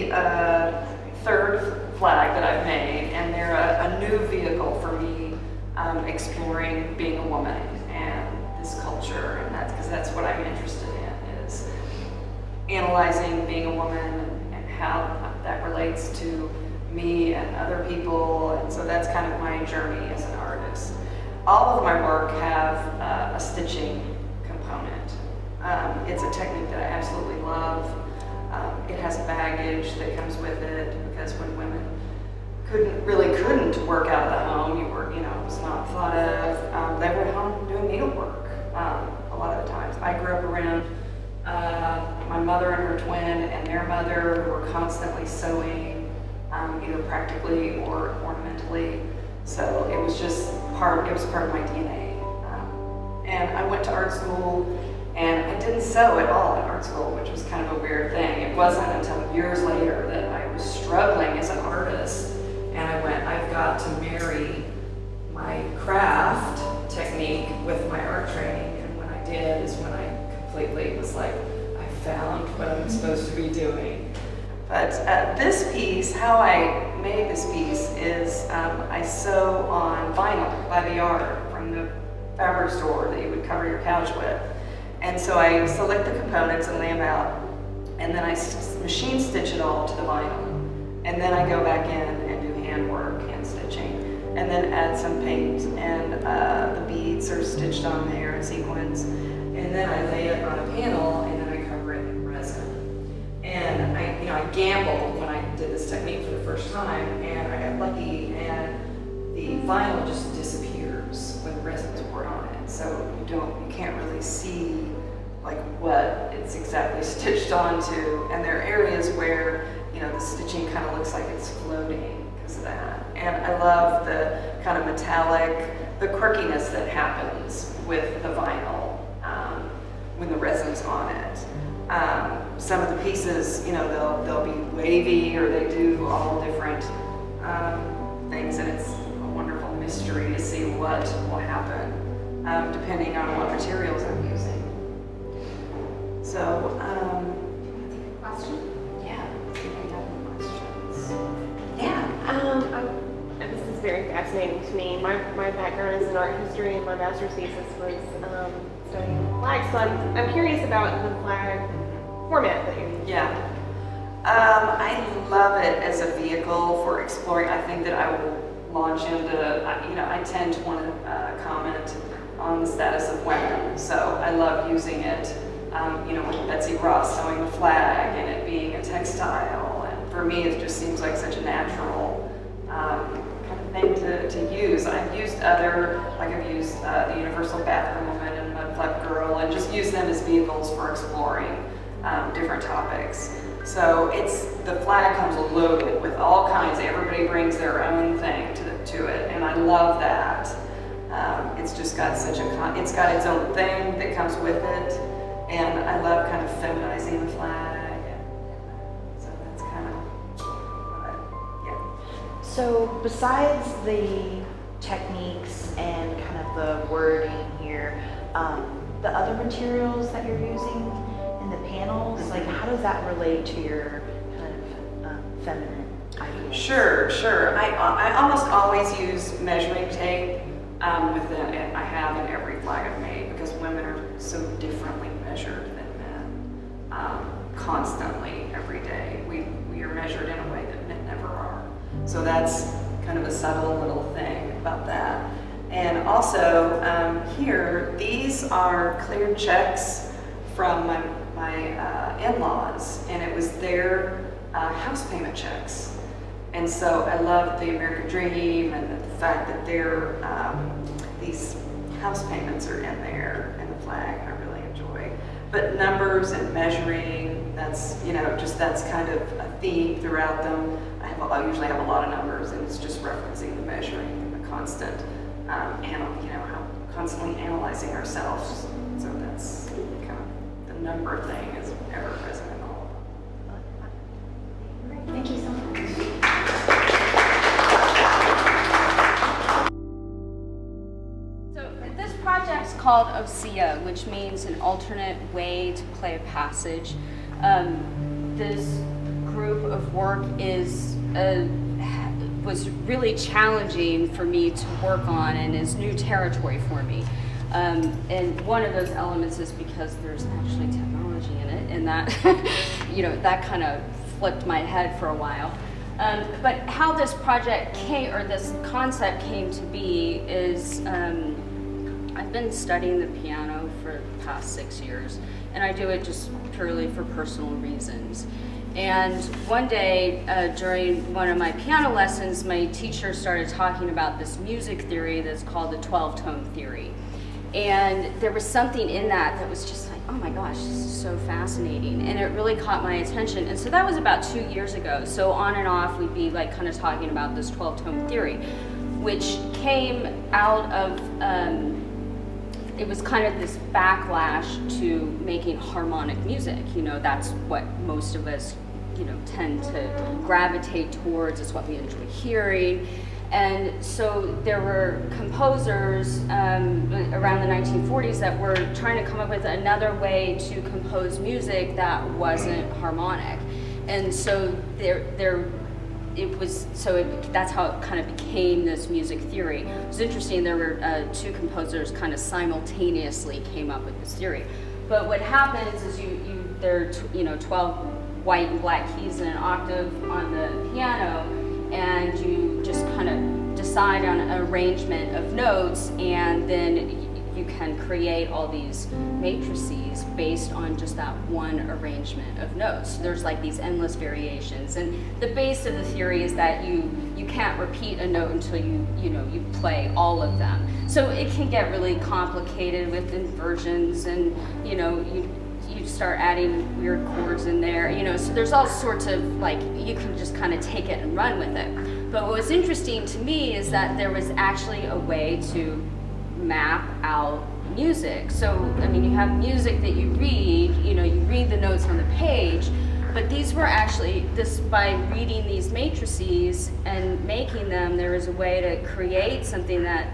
the third flag that I've made, and they're a new vehicle for me exploring being a woman and this culture, and that's because that's what I'm interested in, is analyzing being a woman and how that relates to me and other people, and so that's kind of my journey as an artist. All of my work have a stitching component. It's a technique that I absolutely love. It has baggage that comes with it, because when women couldn't work out of the home, it was not thought of. They were at home doing needlework a lot of the times. I grew up around my mother and her twin and their mother, who were constantly sewing, either practically or ornamentally. So it was just part of my DNA. And I went to art school, and I didn't sew at all in art school, which was kind of a weird thing. It wasn't until years later that I was struggling as an artist, and I went, I've got to marry my craft technique with my art training. And when I did is when I completely was like, I found what I'm supposed to be doing. But this piece, how I made this piece is I sew on vinyl by the yard from the fabric store that you would cover your couch with. And so I select the components and lay them out, and then I machine stitch it all to the vinyl. And then I go back in and do handwork, hand stitching, and then add some paint, and the beads are stitched on there in sequins. And then I lay it on a panel, and then I cover it in resin. And I gambled when I did this technique for the first time, and I got lucky, and the vinyl just disappears when the resin's poured on it. So you can't really see like what it's exactly stitched onto. And there are areas where, the stitching kind of looks like it's floating because of that. And I love the kind of metallic, the quirkiness that happens with the vinyl when the resin's on it. Some of the pieces, they'll be wavy, or they do all different things, and it's a wonderful mystery to see what will happen depending on what materials I'm using. So, question? Yeah, if you have any questions. And this is very fascinating to me. My background is in art history, and my master's thesis was studying flags. So I'm curious about the flag format that you're using. Yeah. I love it as a vehicle for exploring. I think that I will launch into, I tend to want to comment on the status of women. So I love using it, with Betsy Ross sewing the flag and it being a textile. And for me, it just seems like such a natural kind of thing to use. I've used I've used the Universal Bathroom Woman and Mudflap Girl, and just use them as vehicles for exploring different topics. So the flag comes loaded with all kinds. Everybody brings their own thing to it, and I love that. It's just got it's got its own thing that comes with it, and I love kind of feminizing the flag. So that's kind of yeah. So besides the techniques and kind of the wording here, the other materials that you're using in the panels, like how does that relate to your kind of feminine ideas? Sure. I almost always use measuring tape within it. I have in every flag I've made, because women are so differently measured than men. Constantly, every day. We are measured in a way that men never are. So that's kind of a subtle little thing about that. And also here, these are cleared checks from my in-laws, and it was their house payment checks. And so I love the American Dream and the fact that these house payments are in there, and the flag I really enjoy. But numbers and measuring, that's that's kind of a theme throughout them. I usually have a lot of numbers, and it's just referencing the measuring and the constant, how constantly analyzing ourselves. So that's kind of the number thing is ever present in all of them. Thank you so much. So this project's called OSEA, which means an alternate way to play a passage. This group of work was really challenging for me to work on and is new territory for me. And one of those elements is because there's actually technology in it, and that, that kind of flipped my head for a while. But how this project came, or this concept came to be is, I've been studying the piano for the past 6 years, and I do it just purely for personal reasons. And one day during one of my piano lessons, my teacher started talking about this music theory that's called the 12-tone theory. And there was something in that was just like, oh my gosh, this is so fascinating. And it really caught my attention. And so that was about 2 years ago. So on and off, we'd be like kind of talking about this 12-tone theory, which came out of, it was kind of this backlash to making harmonic music. That's what most of us, tend to gravitate towards. It's what we enjoy hearing. And so there were composers around the 1940s that were trying to come up with another way to compose music that wasn't harmonic. And so that's how it kind of became this music theory. It was interesting, there were two composers kind of simultaneously came up with this theory. But what happens is there are 12 white and black keys in an octave on the piano, and you just kind of decide on an arrangement of notes, and then you can create all these matrices based on just that one arrangement of notes. So there's like these endless variations, and the base of the theory is that you can't repeat a note until you play all of them. So it can get really complicated with inversions, and you start adding weird chords in there, so there's all sorts of, like, you can just kind of take it and run with it. But what was interesting to me is that there was actually a way to map out music. So, I mean, you have music that you read, you read the notes on the page, but these were actually, by reading these matrices and making them, there was a way to create something that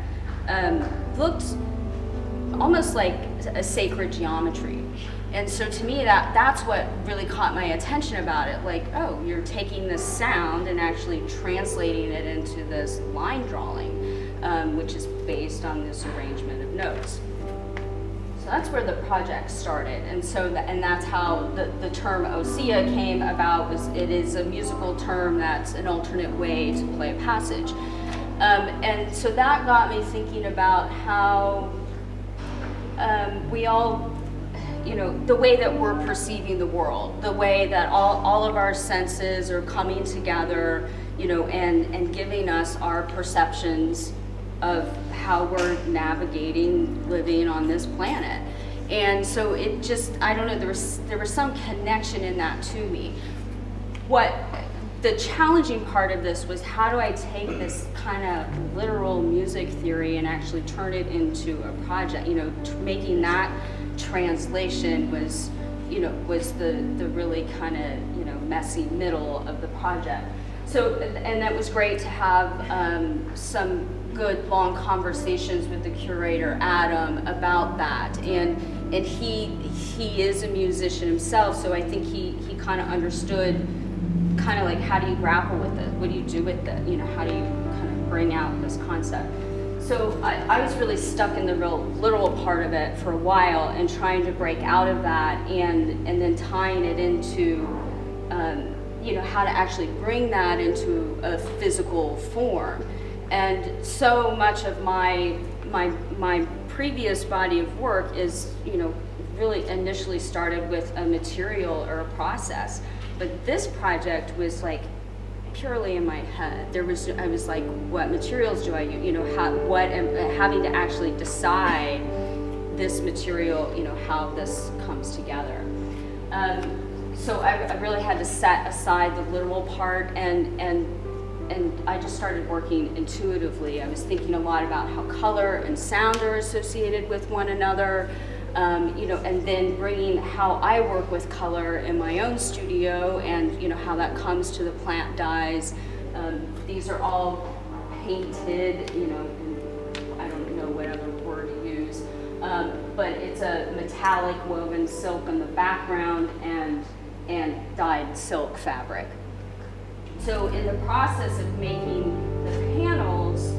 looked almost like a sacred geometry. And so to me, that's what really caught my attention about it. Like, oh, you're taking this sound and actually translating it into this line drawing, which is based on this arrangement of notes. So that's where the project started. And so, and that's how the term ossia came about. It is a musical term that's an alternate way to play a passage. And so that got me thinking about how we all, the way that we're perceiving the world, the way that all of our senses are coming together, and giving us our perceptions of how we're navigating living on this planet. And so it just, I don't know, there was some connection in that to me. What the challenging part of this was, how do I take this kind of literal music theory and actually turn it into a project? Making that translation was the really kind of messy middle of the project. So, and that was great to have some good long conversations with the curator Adam about that, and he is a musician himself, so I think he kind of understood kind of like, how do you grapple with it? What do you do with it? How do you kind of bring out this concept? So I was really stuck in the real literal part of it for a while, and trying to break out of that, and then tying it into how to actually bring that into a physical form. And so much of my previous body of work is really initially started with a material or a process, but this project was like purely in my head. I was like, what materials do I use? Having to actually decide this material, how this comes together. So I really had to set aside the literal part, and I just started working intuitively. I was thinking a lot about how color and sound are associated with one another, and then bringing how I work with color in my own studio, and how that comes to the plant dyes. These are all painted, I don't know what other word to use, but it's a metallic woven silk in the background and dyed silk fabric. So in the process of making the panels,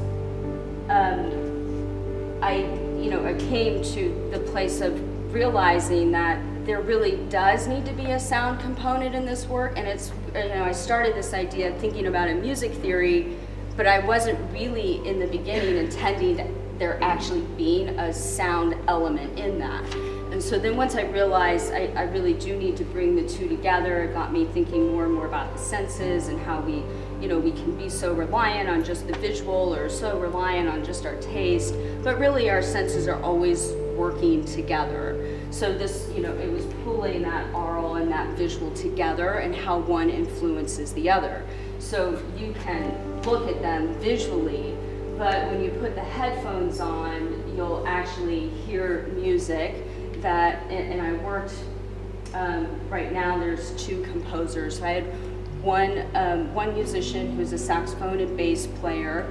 I came to the place of realizing that there really does need to be a sound component in this work, and it's, I started this idea thinking about a music theory, but I wasn't really in the beginning intending there actually being a sound element in that. And so then once I realized I really do need to bring the two together, it got me thinking more and more about the senses and how we can be so reliant on just the visual or so reliant on just our taste, but really our senses are always working together. So this, it was pulling that aural and that visual together and how one influences the other. So you can look at them visually, but when you put the headphones on, you'll actually hear music that, and I worked, right now there's two composers. I had one musician who's a saxophone and bass player,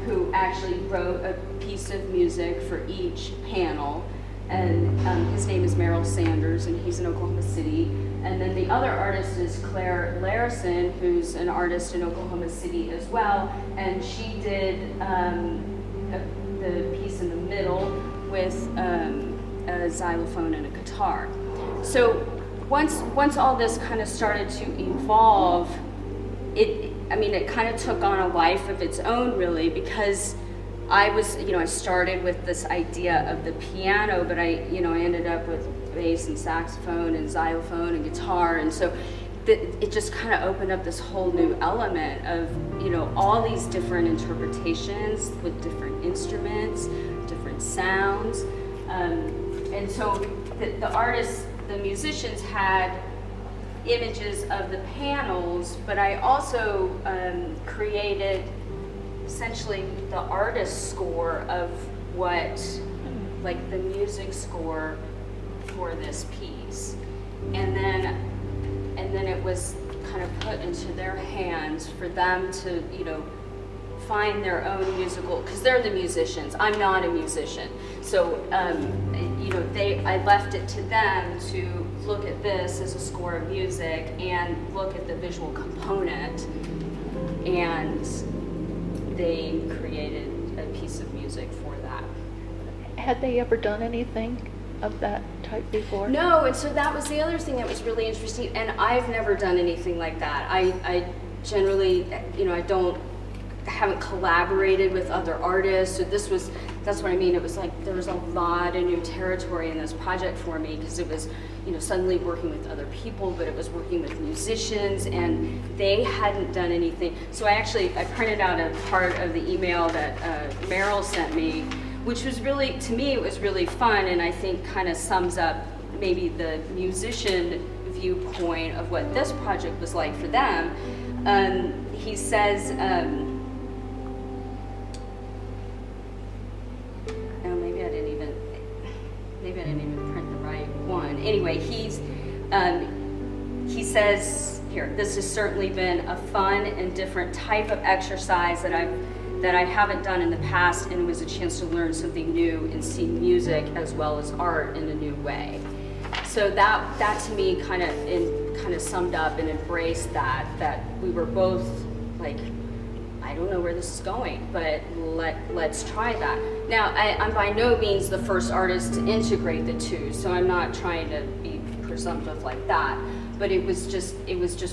who actually wrote a piece of music for each panel, and his name is Merrill Sanders, and he's in Oklahoma City. And then the other artist is Claire Larison, who's an artist in Oklahoma City as well, and she did the piece in the middle with a xylophone and a guitar. So once all this kind of started to evolve, it kind of took on a life of its own, really, because I started with this idea of the piano, but I ended up with bass and saxophone and xylophone and guitar, and so it just kind of opened up this whole new element of, all these different interpretations with different instruments, different sounds, and so the artists, the musicians had images of the panels, but I also created essentially the artist score of what, like the music score for this piece, and then it was kind of put into their hands for them to find their own musical, because they're the musicians. I'm not a musician, so I left it to them to look at this as a score of music and look at the visual component, and they created a piece of music for that. Had they ever done anything of that type before? No, and so that was the other thing that was really interesting, and I've never done anything like that. I generally, haven't collaborated with other artists, so that's what I mean. It was like there was a lot of new territory in this project for me, because it was, suddenly working with other people, but it was working with musicians, and they hadn't done anything. So I printed out a part of the email that Meryl sent me, which was really, to me, it was really fun, and I think kind of sums up maybe the musician viewpoint of what this project was like for them. He says, maybe I didn't even print the right one. Anyway, he says here, this has certainly been a fun and different type of exercise that I haven't done in the past, and it was a chance to learn something new and see music as well as art in a new way. So that to me kind of summed up and embraced that we were both like, I don't know where this is going, but let's try that. Now, I'm by no means the first artist to integrate the two, so I'm not trying to be presumptive like that. But it was just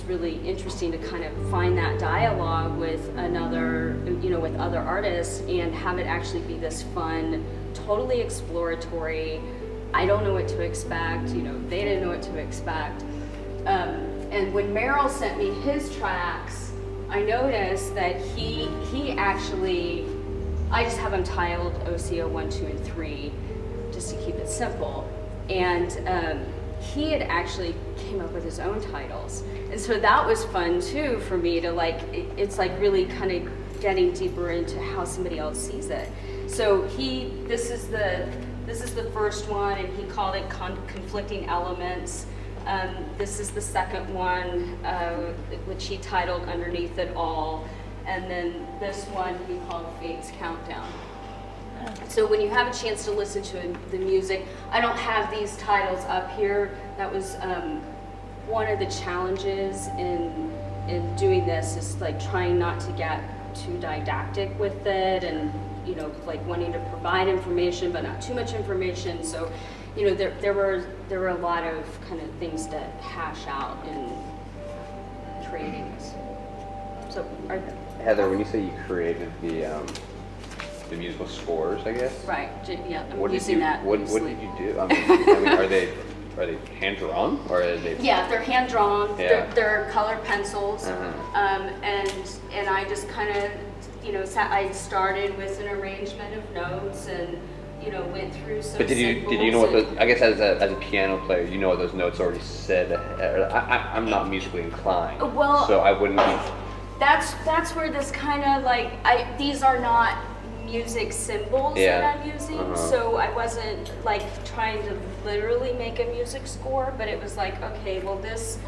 really interesting to kind of find that dialogue with with other artists, and have it actually be this fun, totally exploratory. I don't know what to expect. They didn't know what to expect. And when Meryl sent me his tracks, I noticed that he actually, I just have them titled OCO 1, 2, and 3, just to keep it simple. And he had actually came up with his own titles. And so that was fun too for me to it's like really kind of getting deeper into how somebody else sees it. So this is the first one, and he called it Conflicting Elements. This is the second one, which he titled Underneath It All. And then this one he called Fate's Countdown. So when you have a chance to listen to the music, I don't have these titles up here. That was one of the challenges in in doing this is like trying not to get too didactic with it, and like wanting to provide information but not too much information. So there were a lot of kind of things to hash out in creating this. So Heather, when you say you created the musical scores, I guess. Right. Yeah. I'm What did using you that. what loosely. did you do? I mean, are they hand drawn or are they? Yeah, they're hand drawn. Yeah. They're colored pencils, Uh-huh. and I just kind of I started with an arrangement of notes and went through some. But did you know what those? I guess as a piano player, you know what those notes already said. I'm not musically inclined, Well, so I wouldn't be. That's where this kind of like these are not music symbols Yeah. that I'm using, so I wasn't like trying to literally make a music score, but it was like, okay, well this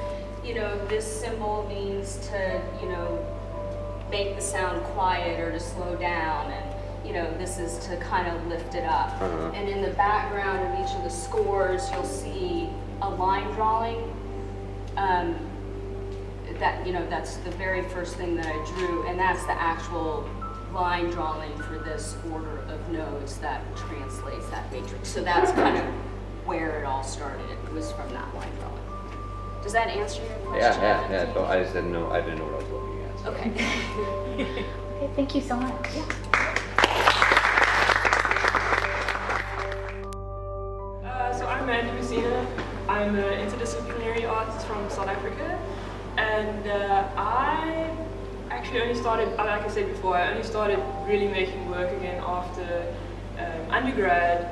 this symbol means to make the sound quiet or to slow down, and this is to kind of lift it up. And in the background of each of the scores, you'll see a line drawing. That's the very first thing that I drew, and that's the actual line drawing for this order of notes that translates that matrix. So that's kind of where it all started. It was from that line drawing. Does that answer your question? Yeah. So I just didn't know. I didn't know what I was looking at. So. Okay. Okay, thank you so much. So I'm Mandy Messina. I'm an interdisciplinary artist from South Africa, and I actually only started, like I said before, I only started really making work again after undergrad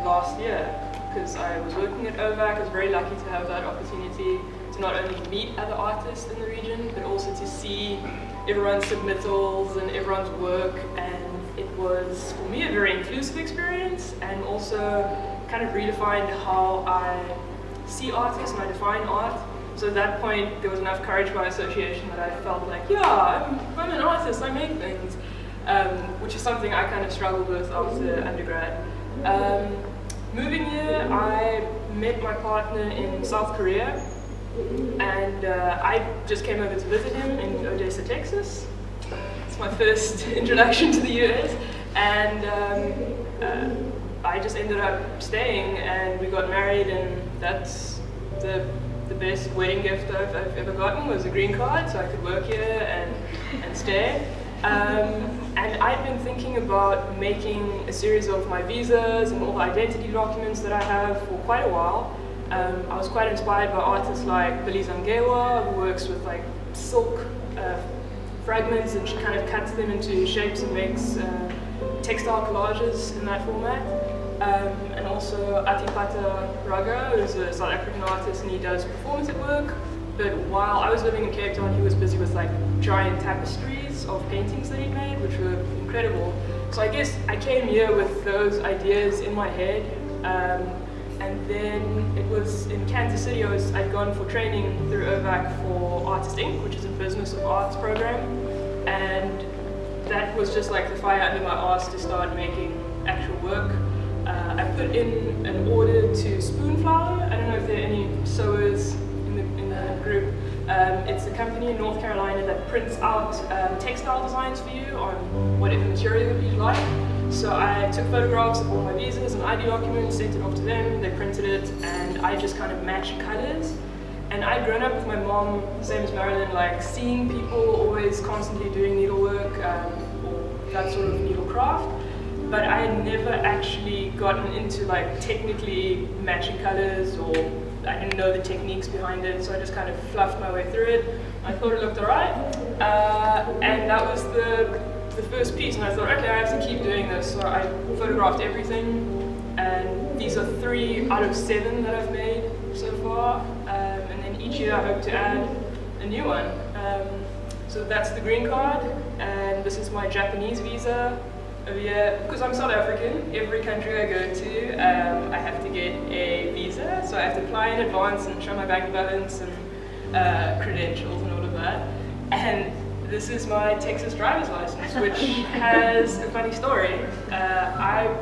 last year, because I was working at OVAC. I was very lucky to have that opportunity to not only meet other artists in the region, but also to see everyone's submittals and everyone's work, and it was, for me, a very inclusive experience, and also kind of redefined how I see artists and I define art. So at that point, there was enough courage by association that I felt like, yeah, I'm an artist, I make things, which is something I kind of struggled with after undergrad. Moving here, I met my partner in South Korea, and I just came over to visit him in Odessa, Texas. It's my first introduction to the US, and I just ended up staying, and we got married, and that's the best wedding gift I've ever gotten, was a green card, so I could work here and stay. And I've been thinking about making a series of my visas and all the identity documents that I have for quite a while. I was quite inspired by artists like Billy Zangewa, who works with like silk fragments, and she kind of cuts them into shapes and makes textile collages in that format. And also Atipata Raga, who's a South African artist, and he does performative work. But while I was living in Cape Town, he was busy with like giant tapestries of paintings that he made, which were incredible. So I guess I came here with those ideas in my head. And then it was in Kansas City, I'd gone for training through OVAC for Artist Inc., which is a business of arts program. And that was just like the fire under my arse to start making actual work. I put in an order to Spoonflower. I don't know if there are any sewers in the group. It's a company in North Carolina that prints out textile designs for you on whatever material you like. So I took photographs of all my visas and ID documents, sent it off to them, they printed it, and I just kind of matched colors. And I'd grown up with my mom, same as Marilyn, like seeing people always constantly doing needlework or that sort of needlecraft. But I had never actually gotten into like technically matching colors, or I didn't know the techniques behind it, so I just kind of fluffed my way through it. I thought it looked alright, and that was the first piece, and I thought, okay, I have to keep doing this. So I photographed everything, and these are 3 out of 7 that I've made so far, and then each year I hope to add a new one. So that's the green card, and this is my Japanese visa. Over here, because I'm South African, every country I go to, I have to get a visa, so I have to apply in advance and show my bank balance and credentials and all of that. And this is my Texas driver's license, which has a funny story. I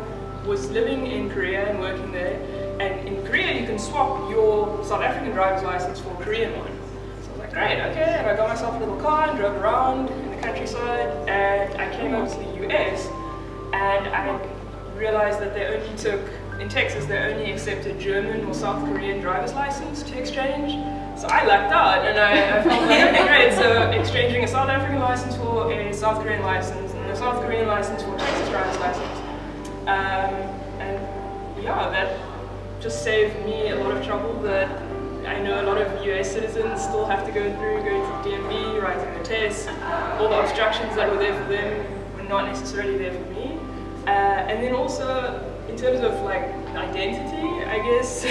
was living in Korea and working there, and in Korea you can swap your South African driver's license for a Korean one. So I was like, great, okay. And I got myself a little car and drove around in the countryside, and I came over to the US, and I realized that they only took, in Texas, they only accepted German or South Korean driver's license to exchange. So I lucked out, and I felt like, okay, great, so exchanging a South African license for a South Korean license, and a South Korean license for a Texas driver's license. And yeah, that just saved me a lot of trouble that I know a lot of US citizens still have to go through, going to the DMV, writing the tests. All the obstructions that were there for them were not necessarily there for me. And then also, in terms of like identity, I guess,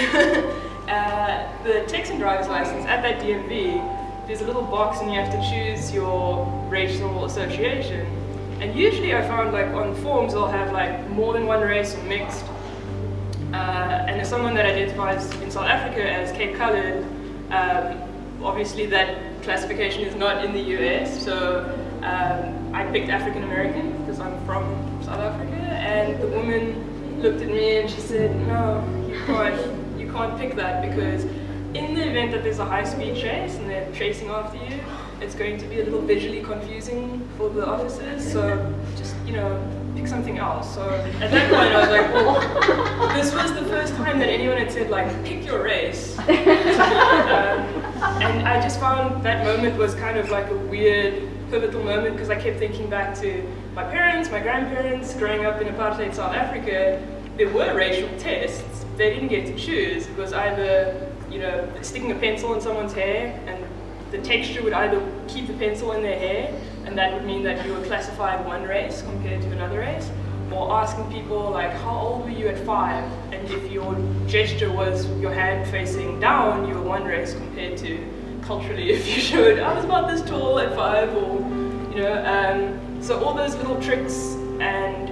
the Texan driver's license at that DMV, there's a little box and you have to choose your racial association. And usually I found like on forms they'll have like more than one race or mixed. And as someone that identifies in South Africa as Cape Coloured, obviously that classification is not in the US, so I picked African American because I'm from South Africa, and the woman looked at me and she said, no, you can't pick that, because in the event that there's a high-speed chase and they're chasing after you, it's going to be a little visually confusing for the officers, so just, pick something else. So at that point I was like, well, this was the first time that anyone had said, like, pick your race. And I just found that moment was kind of like a weird, pivotal moment, because I kept thinking back to my parents, my grandparents, growing up in apartheid South Africa. There were racial tests. They didn't get to choose. It was either, sticking a pencil in someone's hair, and the texture would either keep the pencil in their hair, and that would mean that you were classified one race compared to another race, or asking people like, how old were you at 5? And if your gesture was your hand facing down, you were one race compared to culturally if you showed, I was about this tall at 5, or, so all those little tricks and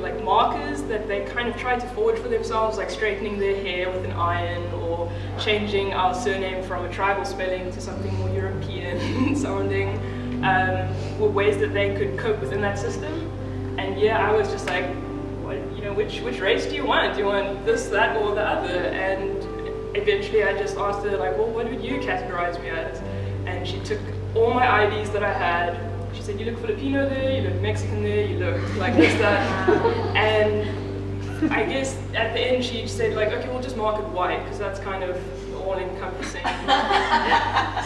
like markers that they kind of tried to forge for themselves, like straightening their hair with an iron, or changing our surname from a tribal spelling to something more European sounding, were ways that they could cope within that system. And yeah, I was just like, which race do you want? Do you want this, that, or the other? And eventually I just asked her, like, well, what would you categorize me as? And she took all my IDs that I had. She said, you look Filipino there, you look Mexican there, you look like this, that. And I guess at the end she said, like, okay, we'll just mark it white, because that's kind of all-encompassing.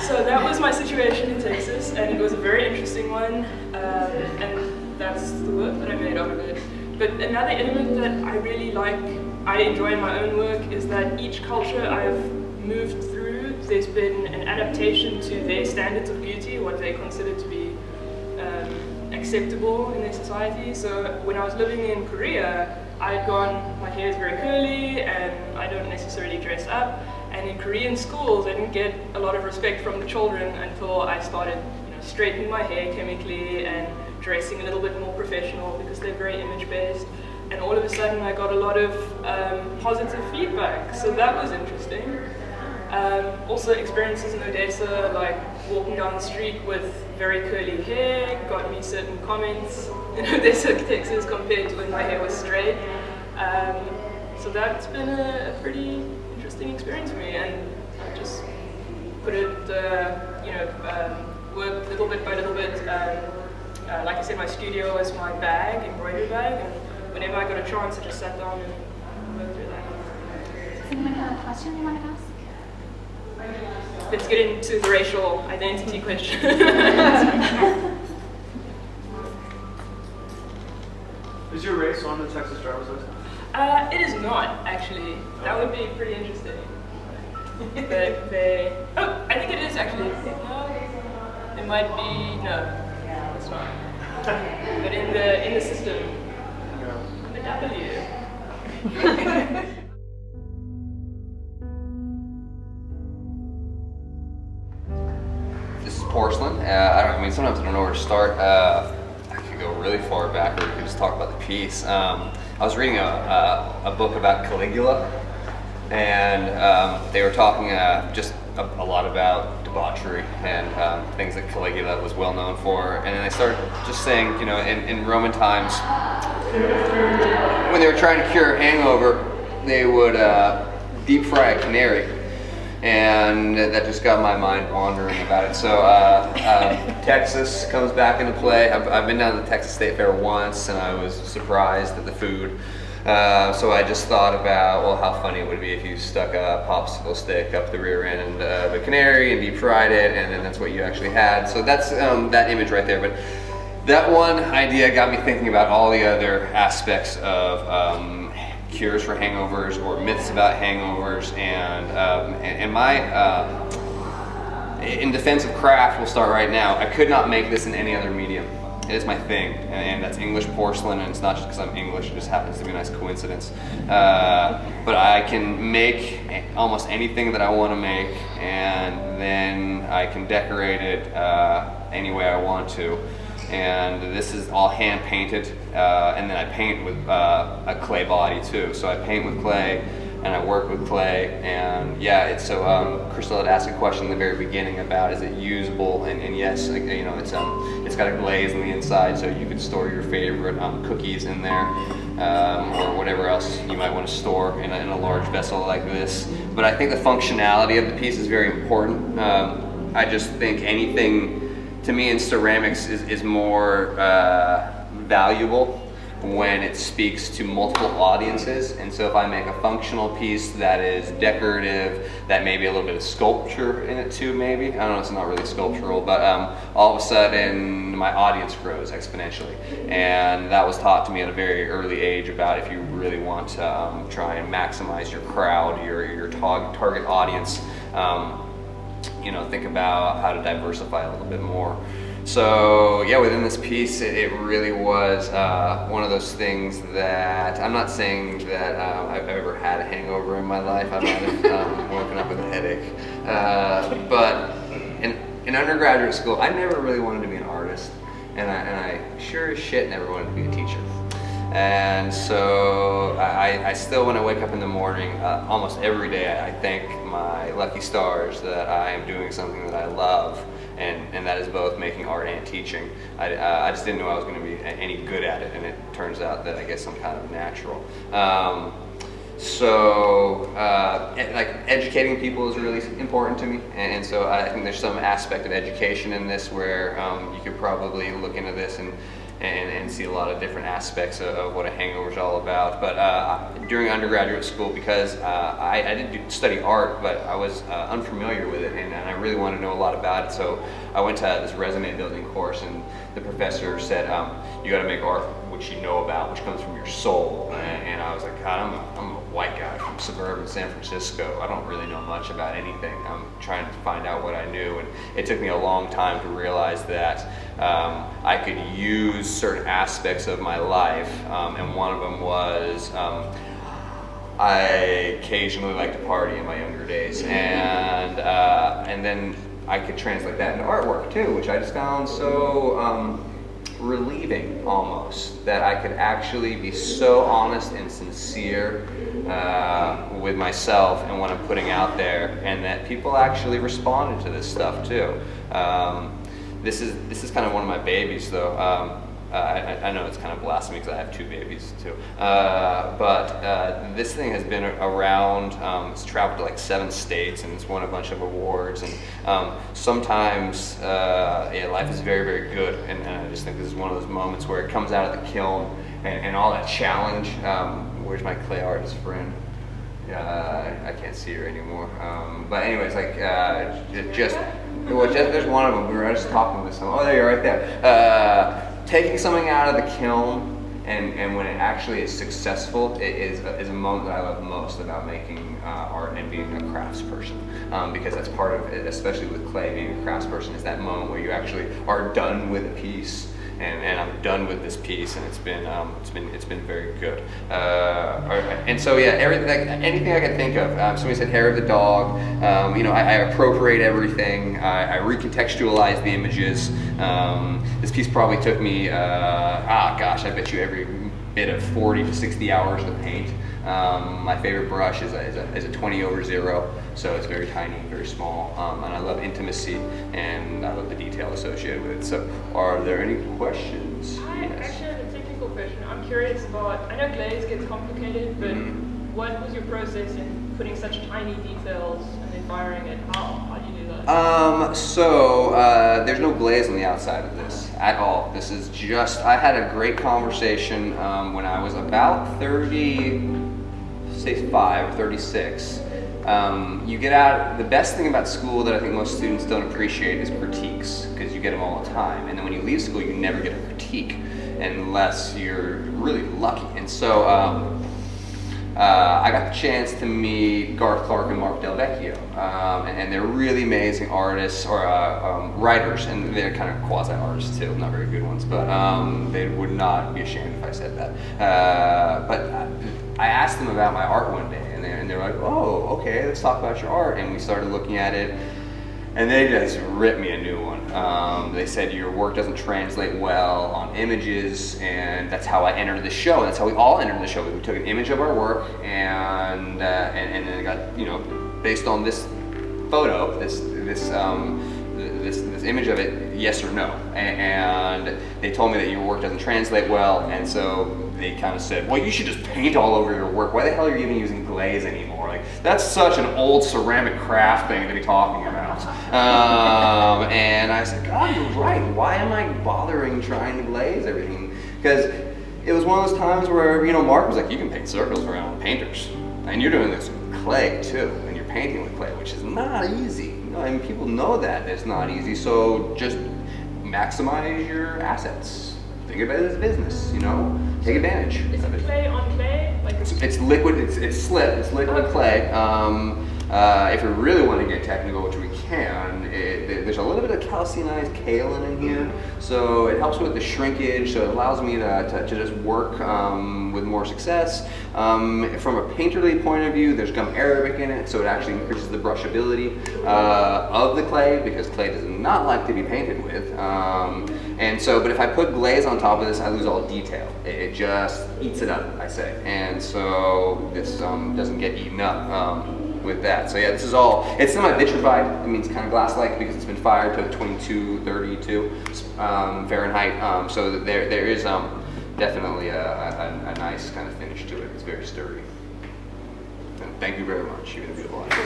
So that was my situation in Texas, and it was a very interesting one, and that's the work that I made out of it. But another element that I really like, I enjoy in my own work, is that each culture I've moved through, there's been an adaptation to their standards of beauty, what they consider to be acceptable in their society. So when I was living in Korea, I had gone, my hair is very curly and I don't necessarily dress up. And in Korean schools, I didn't get a lot of respect from the children until I started straightening my hair chemically and dressing a little bit more professional, because they're very image-based. And all of a sudden I got a lot of positive feedback, so that was interesting. Also experiences in Odessa, like walking down the street with very curly hair, got me certain comments in Odessa, Texas, compared to when my hair was straight. So that's been a pretty interesting experience for me, and I just put it, worked little bit by little bit. Like I said, my studio was my bag, embroidery bag, and whenever I got a chance, I just sat down and worked through that. Does anyone have a question they want to ask? Let's get into the racial identity question. Is your race on the Texas driver's license? It is not, actually. That would be pretty interesting. I think it is actually. No, it might be, no, it's not. But in the system, I'm a W. This is porcelain. Sometimes I don't know where to start. I could go really far back, or we could just talk about the piece. I was reading a book about Caligula, and they were talking just a lot about debauchery and things that Caligula was well known for. And then they started just saying, in Roman times, when they were trying to cure a hangover, they would deep fry a canary. and that just got my mind wandering about it. So Texas comes back into play. I've been down to the Texas State Fair once, and I was surprised at the food. So I just thought about, well, how funny it would be if you stuck a popsicle stick up the rear end of a canary and deep fried it, and then that's what you actually had. So that's that image right there. But that one idea got me thinking about all the other aspects of cures for hangovers or myths about hangovers, and my in defense of craft, we'll start right now. I could not make this in any other medium. It is my thing, and that's English porcelain, and it's not just because I'm English, it just happens to be a nice coincidence. But I can make almost anything that I want to make, and then I can decorate it any way I want to. And this is all hand painted, and then I paint with a clay body too. So I paint with clay, and I work with clay, and yeah, it's so. Krystle had asked a question in the very beginning about is it usable, and yes, you know, it's got a glaze on the inside, so you could store your favorite cookies in there, or whatever else you might want to store in a large vessel like this. But I think the functionality of the piece is very important. I just think anything, to me, in ceramics is more valuable when it speaks to multiple audiences. And so if I make a functional piece that is decorative, that may be a little bit of sculpture in it too, maybe. I don't know, it's not really sculptural, but all of a sudden my audience grows exponentially. And that was taught to me at a very early age about if you really want to try and maximize your crowd, your target audience, you know, think about how to diversify a little bit more. So yeah, within this piece, it really was one of those things that, I'm not saying that I've ever had a hangover in my life. I might have woken up with a headache. But in undergraduate school, I never really wanted to be an artist, and I sure as shit never wanted to be a teacher. And so I still, when I wake up in the morning, almost every day, I thank my lucky stars that I am doing something that I love, and that is both making art and teaching. I just didn't know I was going to be any good at it, and it turns out that I guess I'm kind of natural. Like educating people is really important to me, and so I think there's some aspect of education in this where you could probably look into this and see a lot of different aspects of what a hangover is all about. But during undergraduate school, because I did study art, but I was unfamiliar with it, and I really wanted to know a lot about it. So I went to this resume building course, and the professor said, you got to make art which you know about, which comes from your soul. And I was like, God, I'm a white guy from suburban San Francisco. I don't really know much about anything. I'm trying to find out what I knew, and it took me a long time to realize that I could use certain aspects of my life, and one of them was I occasionally liked to party in my younger days, and then I could translate that into artwork too, which I just found so relieving almost, that I could actually be so honest and sincere with myself and what I'm putting out there, and that people actually responded to this stuff too. This is kind of one of my babies though. I know it's kind of blasphemy because I have two babies too. But this thing has been around, it's traveled to like 7 states, and it's won a bunch of awards. And sometimes life is very, very good. And I just think this is one of those moments where it comes out of the kiln and all that challenge. Where's my clay artist friend? I can't see her anymore. But anyways, like there's one of them. We were just talking with someone. Oh, there you're right there. Taking something out of the kiln and when it actually is successful, it is a moment that I love most about making art and being a craftsperson, because that's part of it, especially with clay. Being a craftsperson is that moment where you actually are done with a piece. And I'm done with this piece, and it's been very good. And so yeah, anything I could think of. Somebody said hair of the dog. You know, I appropriate everything. I recontextualize the images. This piece probably took me, I bet you every bit of 40 to 60 hours to paint. My favorite brush is a 20/0, so it's very tiny, very small, and I love intimacy, and I love the detail associated with it. So, are there any questions? I actually have a technical question. I'm curious about, I know glaze gets complicated, but what was your process in putting such tiny details and then firing it? How do you do that? There's no glaze on the outside of this at all. This is just, I had a great conversation when I was about 35 or 36. You get out, the best thing about school that I think most students don't appreciate is critiques, because you get them all the time. And then when you leave school, you never get a critique unless you're really lucky. And so I got the chance to meet Garth Clark and Mark Del Vecchio, and they're really amazing artists, or writers, and they're kind of quasi-artists too, not very good ones, but they would not be ashamed if I said that. But I asked them about my art one day, and they were like, oh, okay, let's talk about your art, and we started looking at it, and they just ripped me a new one. They said your work doesn't translate well on images, and that's how I entered the show. That's how we all entered the show. We took an image of our work, and then it got, based on this photo, this image of it, yes or no. And they told me that your work doesn't translate well, and so they kind of said, well, you should just paint all over your work. Why the hell are you even using glaze anymore? Like, that's such an old ceramic craft thing to be talking about. And I said, God, you're right. Why am I bothering trying to glaze everything? Because it was one of those times where, Mark was like, you can paint circles around painters. And you're doing this with clay, too. And you're painting with clay, which is not easy. People know that it's not easy. So just maximize your assets. Think of it as business, Take advantage Is of it it. clay on clay? Like It's liquid, it's slip, it's liquid clay. If we really want to get technical, which we can, there's a little bit of calcinized kaolin in here, so it helps with the shrinkage, so it allows me to just work with more success. From a painterly point of view, there's gum arabic in it, so it actually increases the brushability of the clay, because clay does not like to be painted with. But if I put glaze on top of this, I lose all detail. It just eats it up, I say. And so this doesn't get eaten up with that. So yeah, this is all, it's semi-vitrified. It means kind of glass-like because it's been fired to 2232 Fahrenheit. So there is definitely a nice kind of finish to it. It's very sturdy. And thank you very much. You've been a beautiful artist.